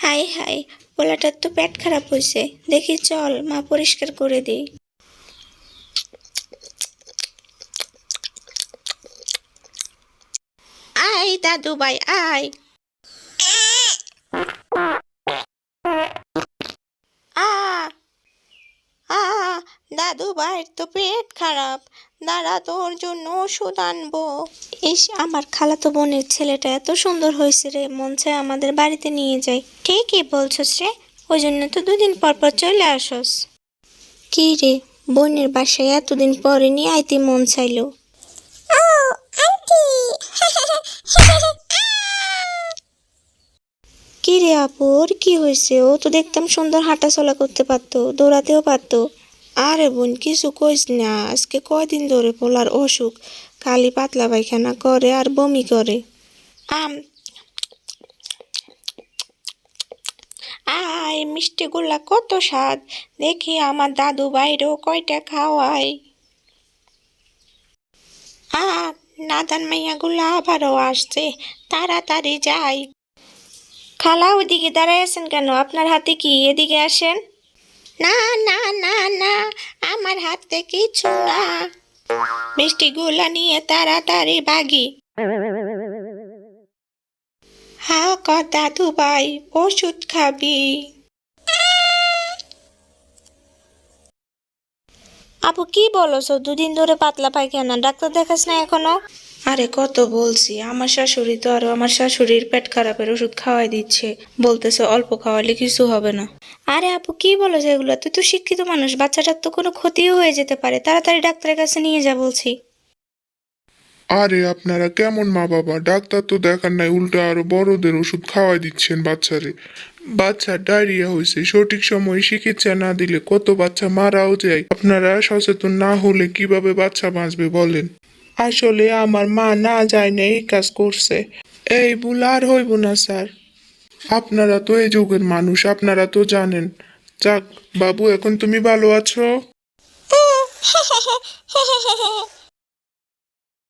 High high, পোলাটার তো পেট খারাপ হয়েছে। দেখি চল মা পরিষ্কার করে দিই। আয় দাদু ভাই আয়। আ আ দাদু ভাইয়ের তো পেট খারাপ, দাঁড়া তোর জন্য ওষুধ আনবো। ইস, আমার খালাতো বোনের ছেলেটা এত সুন্দর হয়েছে রে, মন চায় আমাদের বাড়িতে নিয়ে যাই। ঠিকই বলছস রে, ওই জন্য তো দুদিন পর পর চলে আসস। কি রে, বোনের বাসায় এতদিন পরে নিয়ে আইতে মন চাইলো। কি রে আপু, ওর কি হয়েছে? ও তো দেখতাম সুন্দর হাঁটাচলা করতে পারতো, দৌড়াতেও পারতো। আরে বোন কিছু কইস না, আজকে কয়দিন ধরে পোলার অসুখ, খালি পাতলা পায়খানা করে আর বমি করে। আম আয়, মিষ্টিগুলা কত স্বাদ, দেখি আমার দাদু বাইরেও কয়টা খাওয়াই। আ নাদান মাইয়াগুলা আবারও আসছে, তাড়াতাড়ি যাই। খালা ওইদিকে দাঁড়ায় আছেন কেন? আপনার হাতে কি? এদিকে আসেন। না না না না, আমার হাতে কিছু না, মিষ্টিগুলা নিয়ে তাড়াতাড়ি ভাগি। হা কর দাদু ভাই, ওষুধ খাবি? আপু কি বলছো? দুদিন ধরে পাতলা পায়খানা, ডাক্তার দেখাস না এখনো? আরে কত বলছি, আমার শাশুড়ি তো আরো আমার শাশুড়ির পেট খারাপের ওষুধ খাওয়াই দিচ্ছে, বলতেছে অল্প খাওয়ালে কিছু হবে না। আরে আপু কি বলো এগুলো? তুই তো শিক্ষিত মানুষ, বাচ্চাটার তো কোনো ক্ষতিও হয়ে যেতে পারে, তাড়াতাড়ি ডাক্তারের কাছে নিয়ে যা বলছি। আরে আপনারা কেমন মা বাবা, ডাক্তার তো দেখার নাই, উল্টো আরো বড়দের ওষুধ খাওয়াই দিচ্ছেন বাচ্চারে। বাচ্চার ডায়রিয়া হয়েছে, সঠিক সময়ে চিকিৎসা না দিলে কত বাচ্চা মারাও যায়। আপনারা সচেতন না হলে কিভাবে বাচ্চা বাঁচবে বলেন? আসলে আমার মা না যায় না এই কাজ করছে। এই ভুল আর হইব না স্যার। আপনারা তো এই যুগের মানুষ, আপনারা তো জানেন। যাক বাবু, এখন তুমি ভালো আছো?